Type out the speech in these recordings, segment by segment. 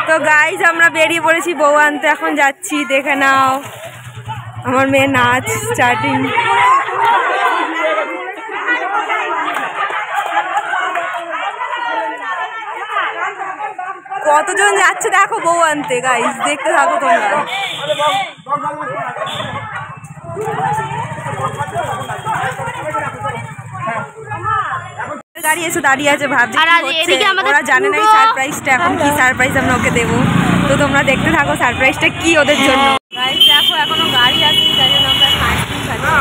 তো গাইজ আমরা বেরিয়ে পড়েছি বউ আনতে, এখন যাচ্ছি। দেখে নাও আমার মেয়ে নাচ স্টার্টিং। কতজন যাচ্ছে দেখো বউ আনতে, গাইজ দেখতে থাকো তোমরা। গাড়ি এসে দাঁড়িয়ে আছে, ভাবছি ওরা জানে না এই সারপ্রাইজটা, এখন কি সারপ্রাইজ আমরা ওকে দেবো। তো তোমরা দেখতে থাকো সারপ্রাইজটা কি ওদের জন্য। গাইজ দেখো এখনো গাড়ি আসেনি, তাই জন্য আমরা আইসক্রিম খাচ্ছি।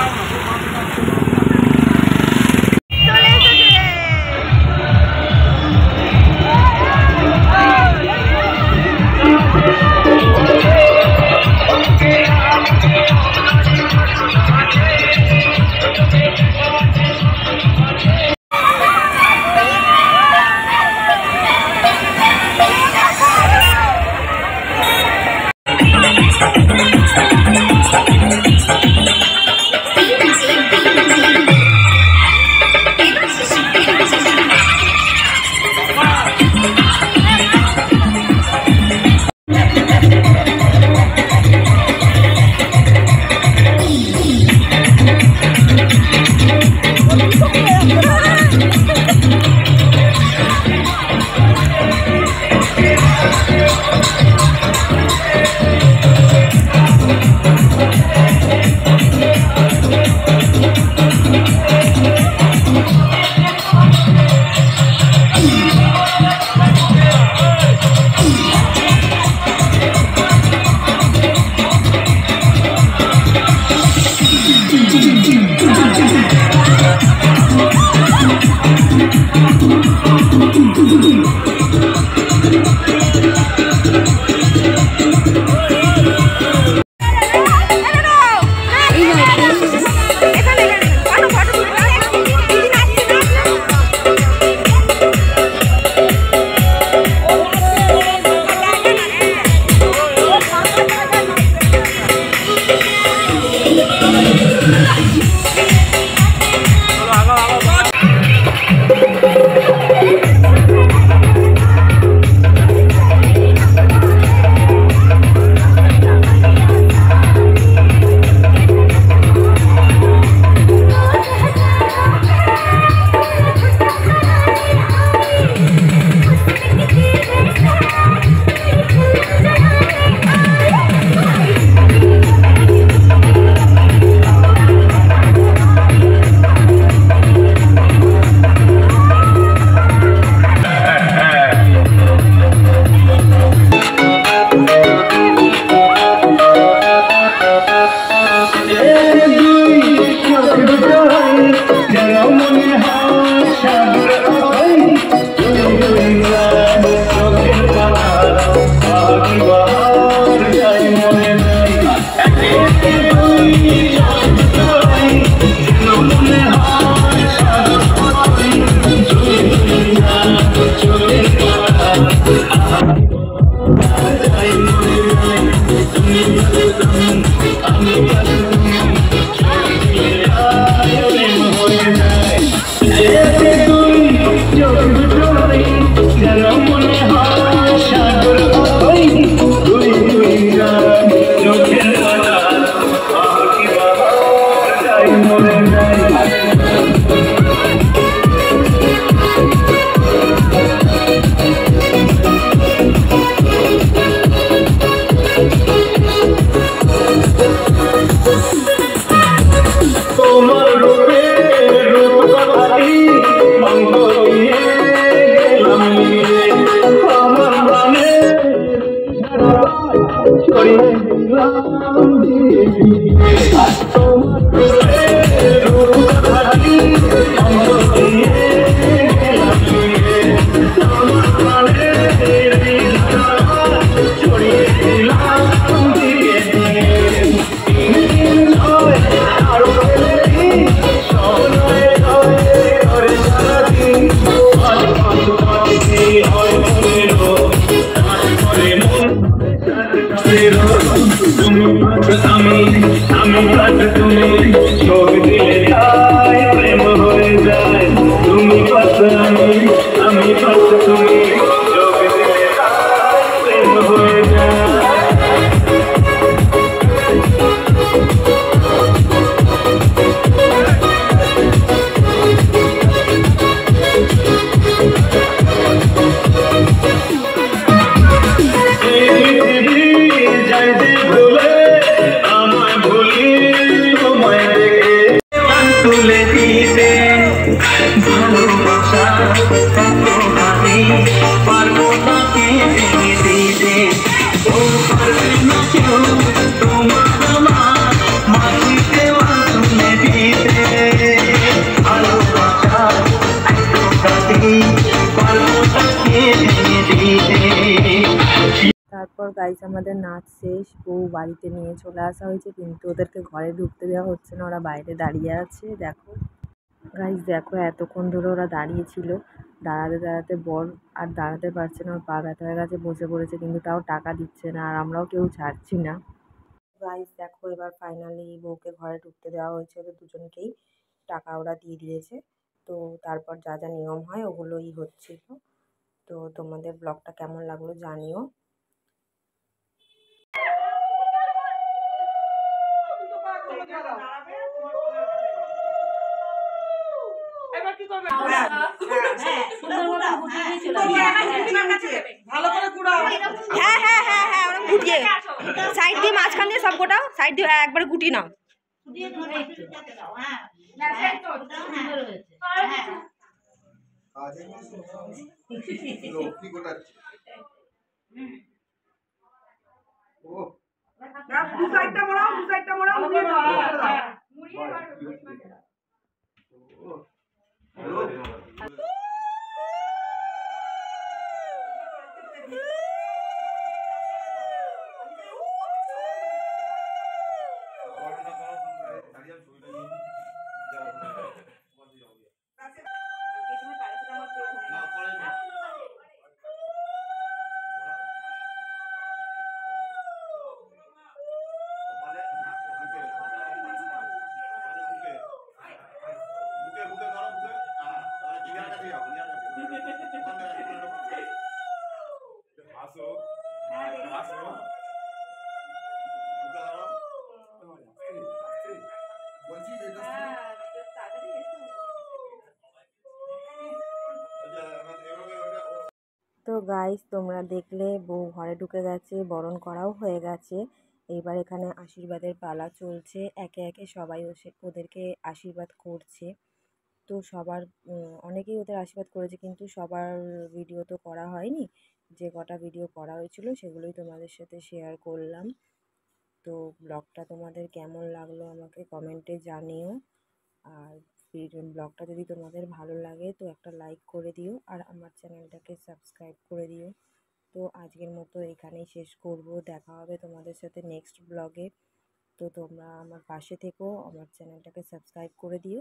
তারপর গাইস আমাদের নাচ শেষ, বউ বাড়িতে নিয়ে চলে আসা হয়েছে, কিন্তু ওদেরকে ঘরে ঢুকতে দেওয়া হচ্ছে না, ওরা বাইরে দাঁড়িয়ে আছে। দেখো গাইস, দেখো এতক্ষণ ধরে ওরা দাঁড়িয়েছিল, দাঁড়াতে দাঁড়াতে বর আর দাঁড়াতে পারছে না, ওর পা ব্যথা হয়ে গেছে, বসে পড়েছে, কিন্তু তাও টাকা দিচ্ছে না, আর আমরাও কেউ ছাড়ছি না। গাইস দেখো এবার ফাইনালি বউকে ঘরে ঢুকতে দেওয়া হয়েছে, ওদের দুজনকেই টাকা ওরা দিয়ে দিয়েছে। তো তারপর যা যা নিয়ম হয় ওগুলোই হচ্ছিল। তো তোমাদের ব্লগটা কেমন লাগলো জানিও। হ্যাঁ হ্যাঁ হ্যাঁ হ্যাঁ, ওরা গুটিয়ে সাইড দিয়ে মাঝখান দিয়ে সব গোটাও, সাইড দিয়ে একবারে গুটিয়ে নাও। তো গাইস তোমরা দেখলে বউ ঘরে ঢুকে গেছে, বরণ করাও হয়ে গেছে। এইবার এখানে আশীর্বাদের পালা চলছে, একে একে সবাই ওদেরকে আশীর্বাদ করছে। তো সবার অনেকেই ওদের আশীর্বাদ করেছে, কিন্তু সবার ভিডিও তো করা হয়নি। যে কটা ভিডিও করা হয়েছিল সেগুলোই তোমাদের সাথে শেয়ার করলাম। তো ব্লগটা তোমাদের কেমন লাগলো আমাকে কমেন্টে জানিও। আর ব্লগটা যদি তোমাদের ভালো লাগে তো একটা লাইক করে দিও, আর আমার চ্যানেলটাকে সাবস্ক্রাইব করে দিও। তো আজকের মতো এখানেই শেষ করব, দেখা হবে তোমাদের সাথে নেক্সট ব্লগে। তো তোমরা আমার পাশে থেকো, আমার চ্যানেলটাকে সাবস্ক্রাইব করে দিও।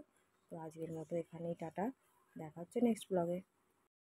তো আজকের মতো এখানেই টাটা, দেখা হচ্ছে নেক্সট ব্লগে।